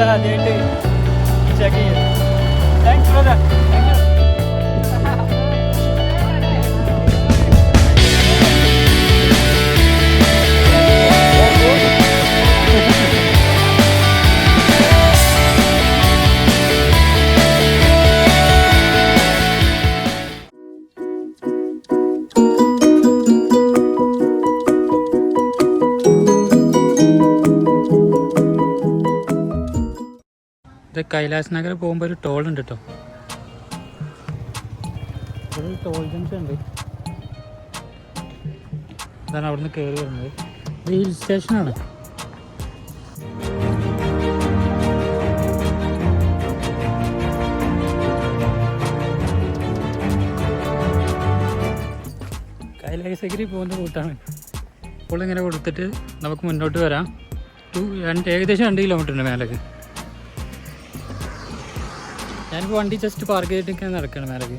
ലൈഫിൽ ആദ്യമായിട്ട് ചെക്ക് ചെയ്യും. Thanks brother. Thank U. ഇത് കൈലാസ് നഗർ പോകുമ്പോൾ ഒരു ടോൾ ഉണ്ട് കേട്ടോ. ഒരു ടോൾ ജംഗ്ഷൻ ഉണ്ട്. അതാണ് അവിടുന്ന് കയറി വരുന്നത്. ഇത് ഹിൽ സ്റ്റേഷനാണ്. കൈലാസഗിരി പോകുന്ന റൂട്ടാണ്. ഇപ്പോൾ ഇങ്ങനെ കൊടുത്തിട്ട് നമുക്ക് മുന്നോട്ട് വരാം. ഏകദേശം 2 കിലോമീറ്റർ ഉണ്ട് മേലേക്ക്. ഞാനിപ്പോൾ വണ്ടി ജസ്റ്റ് പാർക്ക് ചെയ്തിട്ട് നടക്കണം മേലേക്ക്.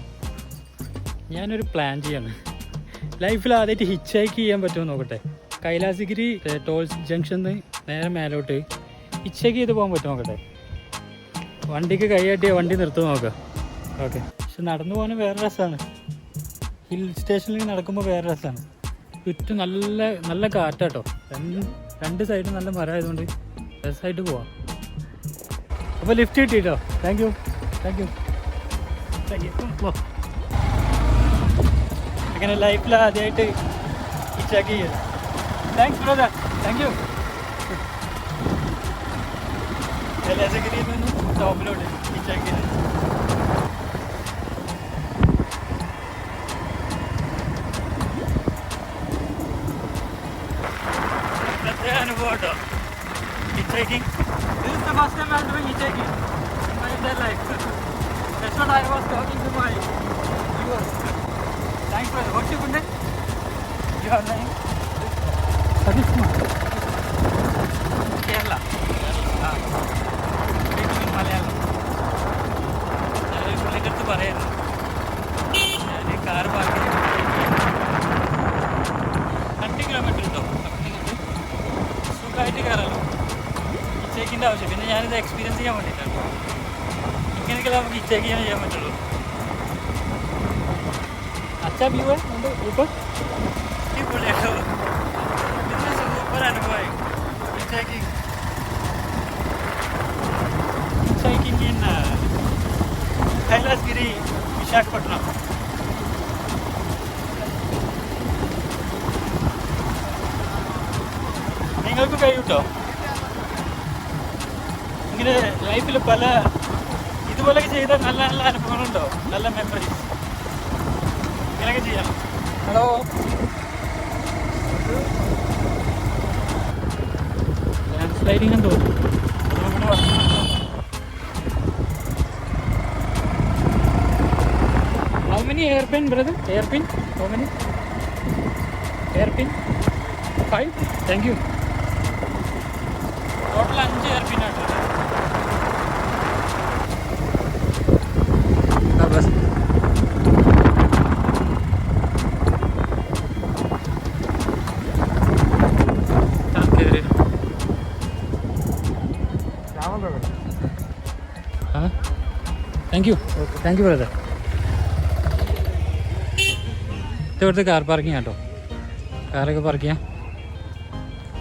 ഞാനൊരു പ്ലാൻ ചെയ്യാണ്. ലൈഫിൽ ആദ്യമായിട്ട് ഹിച്ച് ഹൈക്ക് ചെയ്യാൻ പറ്റുമോ നോക്കട്ടെ. കൈലാസഗിരി ടോൾ ജംഗ്ഷനിൽ നേരെ മേലോട്ട് ഹിച്ച് ഹൈക്ക് ചെയ്ത് പോകാൻ പറ്റുമോ നോക്കട്ടെ. വണ്ടിക്ക് കൈയാട്ടിയാൽ വണ്ടി നിർത്തും നോക്കാം. ഓക്കെ. പക്ഷെ നടന്നു പോകാൻ വേറെ രസമാണ്. ഹിൽ സ്റ്റേഷനിൽ നടക്കുമ്പോൾ വേറെ രസമാണ്. ചുറ്റും നല്ല നല്ല കാറ്റാട്ടോ. രണ്ട് സൈഡും നല്ല മരമായതുകൊണ്ട് രസമായിട്ട് പോവാം. അപ്പോൾ ലിഫ്റ്റ് കിട്ടിട്ടോ. Thank you. അങ്ങനെ ലൈഫിൽ ആദ്യമായിട്ട് ചെക്ക് ചെയ്യും. Thanks brother. Thank you. കൈലാസഗിരിയിൽ നിന്നും ടോപ്പിലോട്ട് ചെക്ക് ചെയ്ത് അനുഭവം കേട്ടോ. hitchhiking. This is the first time I'm doing hitchhiking in my entire life. That's what I was talking to my viewers. Thanks for the what's your good name? Your name? Sadiq Kumar. Kerala. Speaking in Malayalam. ഞാനൊരു പുള്ളിക്കടുത്ത് പറയായിരുന്നു. ഞാൻ car park ചെയ്ത് 2 kilometre ഉണ്ടോ സുഖമായിട്ട് കയറാമല്ലോ. ഹിച്ചേക്കിൻ്റെ ആവശ്യം. പിന്നെ ഞാനിത് experience ചെയ്യാൻ വേണ്ടിയിട്ടാണ്. ഇങ്ങനെയൊക്കെ നമുക്ക് ഹിച്ചേക്ക് ചെയ്യാൻ പറ്റുള്ളൂ. അച്ഛാ വ്യൂ ഉണ്ട് ഊപ്പർ. അടിപൊളിയാട്ടോ. ഇതിന് സൂപ്പർ അനുഭവമായി ഹിച്ചേക്കിങ്. ഹിച്ചേക്കിങ് ഇൻ കൈലാസഗിരി വിശാഖപട്ടണം. നിങ്ങൾക്ക് കഴിയൂട്ടോ. ഇങ്ങനെ ലൈഫിൽ പല ഇതുപോലെയൊക്കെ ചെയ്ത നല്ല നല്ല അനുഭവങ്ങളുണ്ടോ, നല്ല മെമ്മറീസ്. ഇങ്ങനെയൊക്കെ ചെയ്യാം. ഹലോ. ലാൻഡ് സ്ലൈഡിങ് എന്ന് തോന്നുന്നു. How many hairpin, brother? Hairpin? How many? Hairpin? 5? Thank you. Total 5 hairpin ആട്ടോ. Thank you brother. ഇവിടുത്തെ കാർ പാർക്കിംഗ് ആട്ടോ. കാറൊക്കെ പാർക്ക് ചെയ്യാം.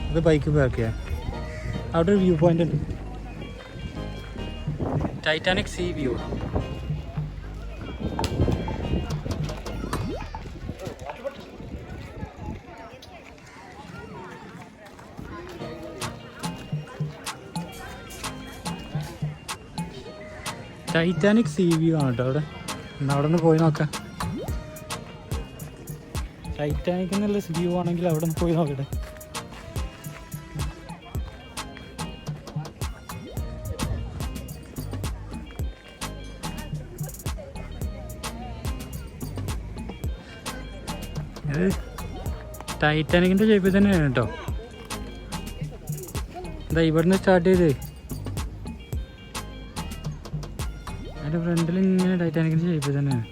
ഇത് ബൈക്ക് പാർക്ക് ചെയ്യാം. അവിടെ ഒരു വ്യൂ പോയിന്റ് ഉണ്ട്. Titanic see view. Titanic see view ആണ് കേട്ടോ അവിടെ. എന്നാൽ അവിടെ നിന്ന് പോയി നോക്കാം. ടൈറ്റാനിക് എന്നുള്ള വ്യൂ ആണെങ്കിൽ അവിടെ നിന്ന് പോയി നോക്കട്ടെ. ഇത് ടൈറ്റാനിക്കിൻ്റെ ഷേപ്പിൽ തന്നെയാണ് കേട്ടോ. എന്താ ഇവിടുന്ന് സ്റ്റാർട്ട് ചെയ്ത് അതിൻ്റെ ഫ്രണ്ടിൽ ഇങ്ങനെ ടൈറ്റാനിക്കിൻ്റെ ഷേപ്പിൽ തന്നെയാണ്.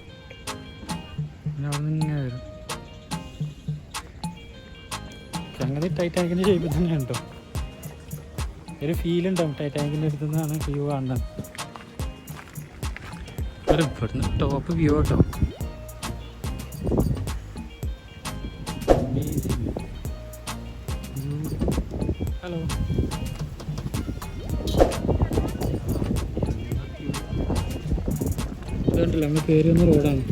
പിന്നെ അവിടെ നിന്ന് ഇങ്ങനെ വരും. സംഗതി ടൈറ്റാനിക്കിൻ്റെ ഷേപ്പിൽ തന്നെയാണ് കേട്ടോ. ഒരു ഫീൽ ഉണ്ടാവും ടൈറ്റാനിക്കിൻ്റെ അടുത്ത് നിന്നാണ് വ്യൂ കാണുന്നത്. ഇവിടുന്ന് ടോപ്പ് വ്യൂ കേട്ടോ. ഹലോ, ഇതുണ്ടല്ലോ നമ്മൾ കയറി വന്ന റോഡാണ്.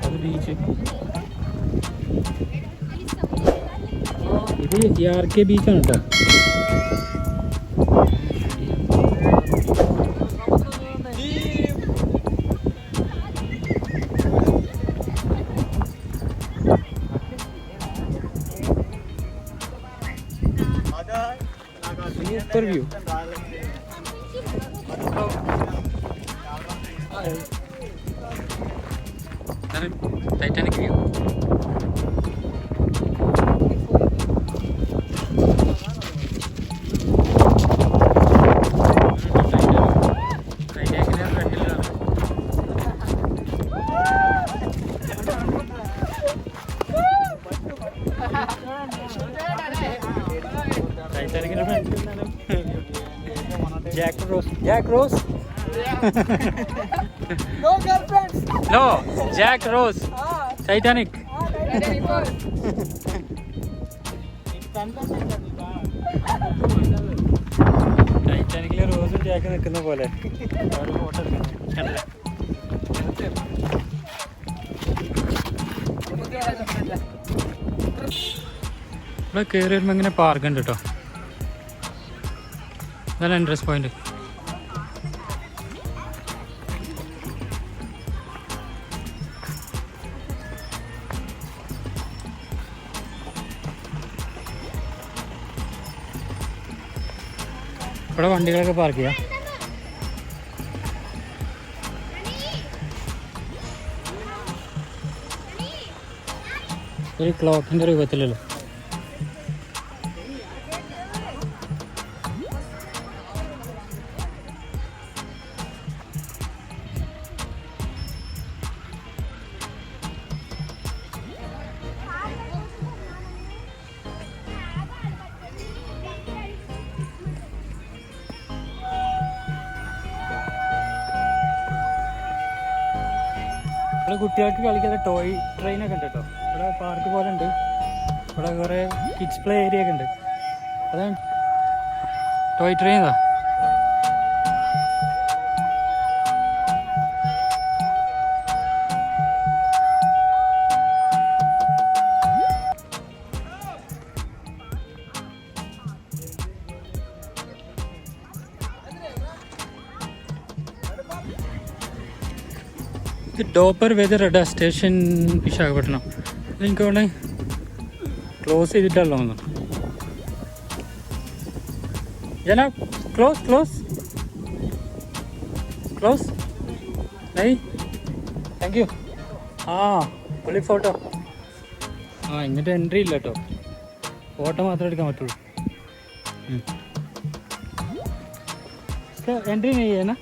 അത് ബീച്ച്. ഇത് RK ബീച്ചാണ് കേട്ടോ. Super view. Titanic view. Jack Rose. No girlfriends. No, Jack Rose. Titanic. ടൈറ്റാനിക്കിലെ റോസും ജാക്ക് നിൽക്കുന്ന പോലെ ഫോട്ടോ എടുക്കണം. ഇവിടെ കയറി വരുമ്പോൾ ഇങ്ങനെ പാർക്ക് ഉണ്ട് കേട്ടോ. ഇതാണ് എൻട്രൻസ് പോയിന്റ്. ഇവിടെ വണ്ടികളൊക്കെ പാർക്ക് ചെയ്യാം. ഒരു ക്ലോക്കിൻ്റെ രൂപത്തിലല്ലോ. ഇവിടെ കുട്ടികൾക്ക് കളിക്കാതെ ടോയ് ട്രെയിനൊക്കെ ഉണ്ട് കേട്ടോ. ഇവിടെ പാർക്ക് പോലെ ഉണ്ട്. ഇവിടെ കുറേ കിഡ്സ് പ്ലേ ഏരിയ ഒക്കെ ഉണ്ട്. അതാണ് ടോയ് ട്രെയിൻ. ഇതാ ഇത് doppler weather radar station Visakhapatnam. എനിക്ക് അവിടെ ക്ലോസ് ചെയ്തിട്ടല്ലോ ഒന്ന്. ജന ക്ലോസ് ക്ലോസ് ക്ലോസ്. നൈ താങ്ക് യു. ആ പുള്ളി ഫോട്ടോ. ആ ഇങ്ങോട്ട് എൻട്രി ഇല്ല കേട്ടോ. ഫോട്ടോ മാത്രമേ എടുക്കാൻ പറ്റുള്ളൂ. എൻട്രി नहीं है ना.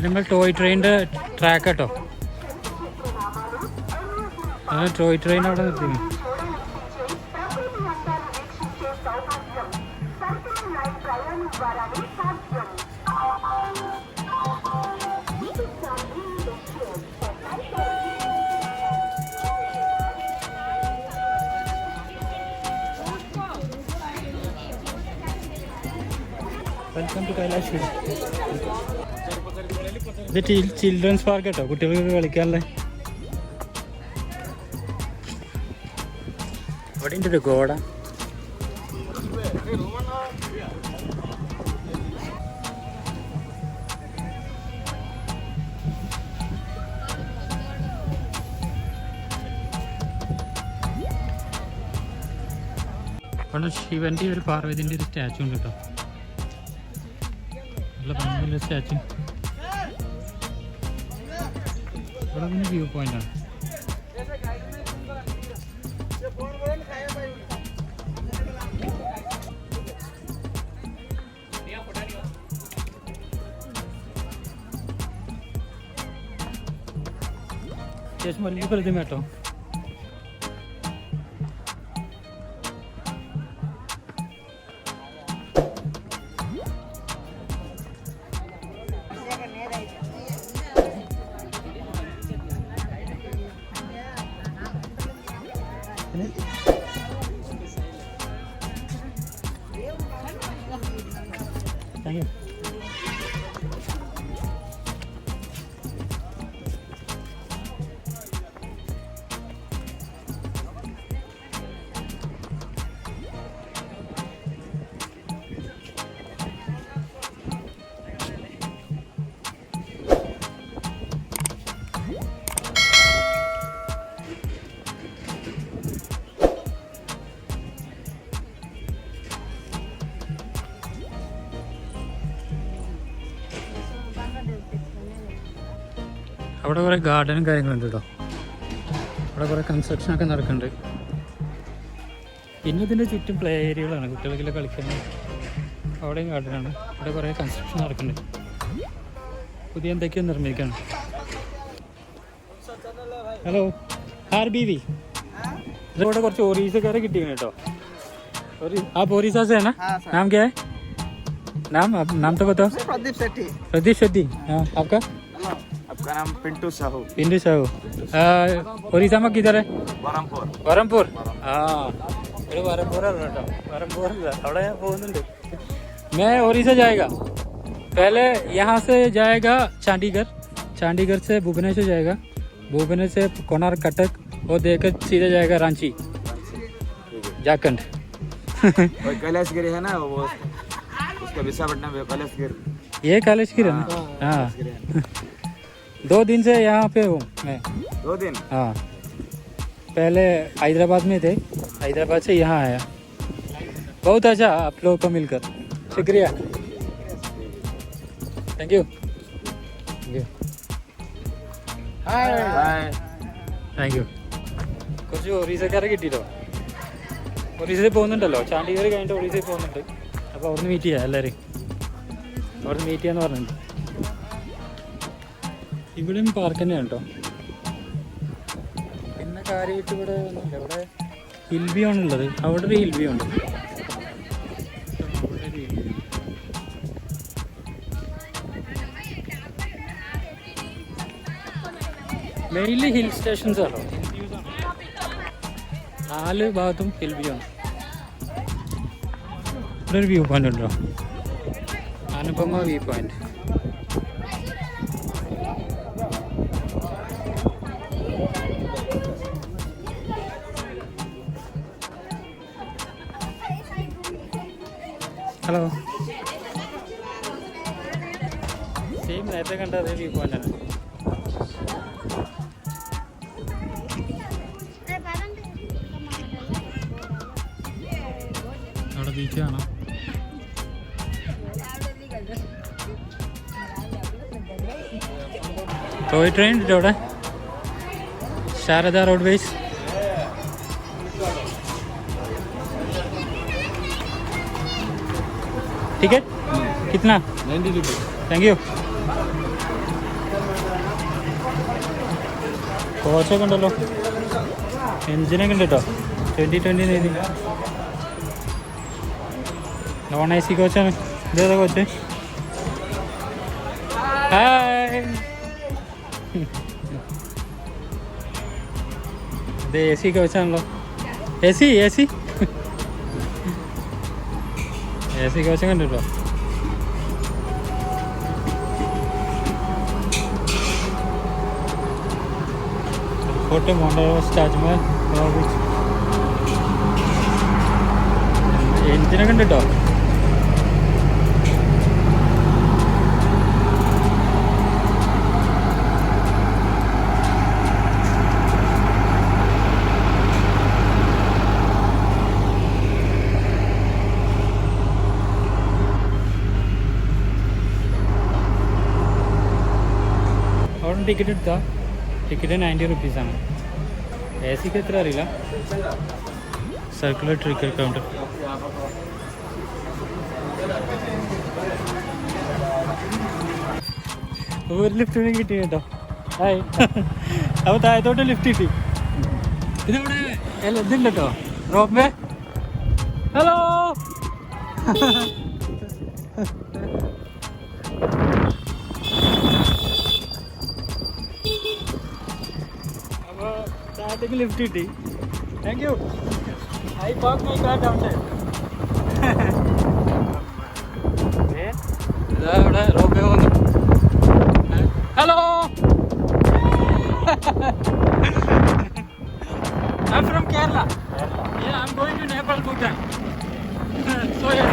നമ്മൾ ടോയ് ട്രെയിനിൻ്റെ ട്രാക്ക് കേട്ടോ. ടോയ് ട്രെയിൻ അവിടെ നിർത്തി. Welcome to Kailash. ഇത് ചിൽഡ്രൻസ് പാർക്ക് കേട്ടോ, കുട്ടികൾക്ക് കളിക്കാനുള്ള. അവിടെ ഉണ്ട് ഒരു ഗോഡ. അവിടെ ശിവന്റെ ഒരു പാർവതിൻ്റെ ഒരു സ്റ്റാച്ചു ഉണ്ട് കേട്ടോ. നല്ല ഭംഗിയുള്ള സ്റ്റാച്ചു. ഇവിടെ പിന്നെ വ്യൂ പോയിന്റാണ്. അത്യാവശ്യം വലിയ പ്രതിമ കേട്ടോ. Thank you. അവിടെ കുറേ ഗാർഡനും കാര്യങ്ങളുണ്ട് കേട്ടോ. അവിടെ കുറേ കൺസ്ട്രക്ഷനൊക്കെ നടക്കുന്നുണ്ട്. പിന്നെ ഇതിൻ്റെ ചുറ്റും പ്ലേ ഏരിയകളാണ്, കുട്ടികൾക്കെല്ലാം കളിക്കാൻ. അവിടെയും ഗാർഡനാണ്. അവിടെ കുറേ കൺസ്ട്രക്ഷൻ നടക്കുന്നുണ്ട്. പുതിയ എന്തൊക്കെയോ നിർമ്മിക്കണം. ഹലോ ആർ ബി വി ഇവിടെ കുറച്ച് ഒറീസക്കാരെ കിട്ടിയാണ് കേട്ടോ. आप ओडिशा से है ना? नाम क्या है? नाम तो बताओ. प्रदीप शेट्टी. हाँ, आपका नाम पिंटू साहू. पिंटू साहू. ओडिशा में किधर है? बरमपुर. हाँ, बरमपुर है बेटा. बरमपुर थोड़ा यहाँ बहुत. मैं ओडिशा जाएगा. पहले यहाँ से जाएगा चंडीगढ़ से भुवनेश्वर जाएगा. भुवनेश्वर से कोणार्क, कटक और देकर सीधे जाएगा रांची, झारखंड. कैलाशगिरी है ना, वो उसका विशाखापट्टनम है. कैलाशगिरी, ये कैलाशगिरी है ना? हाँ. 2 दिन से यहाँ पे हूँ मैं. 2 दिन? हाँ, पहले हैदराबाद में थे. हैदराबाद से यहाँ आया. बहुत अच्छा आप लोगों को मिलकर. शुक्रिया. Thank you. Thank you. കുറച്ച് ഒറീസക്കാരെ കിട്ടിയിട്ടോ. ഒറീസയിൽ പോകുന്നുണ്ടല്ലോ, ചാണ്ടിഗർ കഴിഞ്ഞിട്ട് ഒറീസയിൽ പോകുന്നുണ്ട്. അപ്പോൾ അവിടുന്ന് മീറ്റ് ചെയ്യാം എല്ലാവരും. അവിടുന്ന് മീറ്റ് ചെയ്യാന്ന് പറഞ്ഞിട്ടുണ്ട്. ഇവിടെയും പാർക്ക് തന്നെയാണ് കേട്ടോ. പിന്നെ കാര്യമായിട്ട് ഇവിടെ ഒന്നുമില്ല. ഇവിടെ ഹിൽ വ്യൂ ആണുള്ളത്. അവിടെ ഒരു ഹിൽ വ്യൂ ഉണ്ട്. മെയിൻലി ഹിൽ സ്റ്റേഷൻസ് ആണോ. 4 ഭാഗത്തും ഹിൽ വ്യൂ ആണ്. ഇവിടെ ഒരു വ്യൂ പോയിന്റ് ഉണ്ടോ, Anupama view point. Hello, same നേരത്തെ കണ്ട അതേ വ്യൂ പോയിന്റ് ആണ്. അവിടെ ബീച്ച് കാണാം. ടോയ് ട്രെയിൻ ഉണ്ട് അവിടെ. शारदा रोडवेज. टिकट कितना? 90 रुपये. Thank you. കോച്ചൊക്കെ ഉണ്ടല്ലോ, എൻജിനൊക്കെ ഉണ്ട് കേട്ടോ. 2020 എഴുതി. Non A C കോച്ചാണ്. ഇതേതാ കോച്ച്? ഹായ്. ഇത് എ സി കോച്ചാണല്ലോ. എ സി കോച്ചൊക്കെ ഉണ്ട് കേട്ടോ. Fort മോണ്ടോസ്, Taj Mahal, beach. എൻജിനൊക്കെ ഉണ്ട് കേട്ടോ. അവിടെ ടിക്കറ്റ് എടുത്താൽ ടിക്കറ്റ് 90 റുപ്പീസാണ്. എ സിക്ക് എത്ര അറിയില്ല. Circular ticket counter. ഒരു ലിഫ്റ്റ് കിട്ടി കേട്ടോ. ഹായ്. അപ്പോൾ താഴത്തോട്ട് ലിഫ്റ്റ് കിട്ടി. ഇതിവിടെ ഇതുണ്ട് കേട്ടോ, റോപ്പ്. ഹലോ. അപ്പോൾ താഴത്തേക്ക് ലിഫ്റ്റ് കിട്ടി. Thank you. I park my car down side. ഇതാ ഇവിടെ റോപ്പ് വന്നു. Hello. I'm from Kerala. Yeah, I'm going to Nepal, Bhutan. So yeah.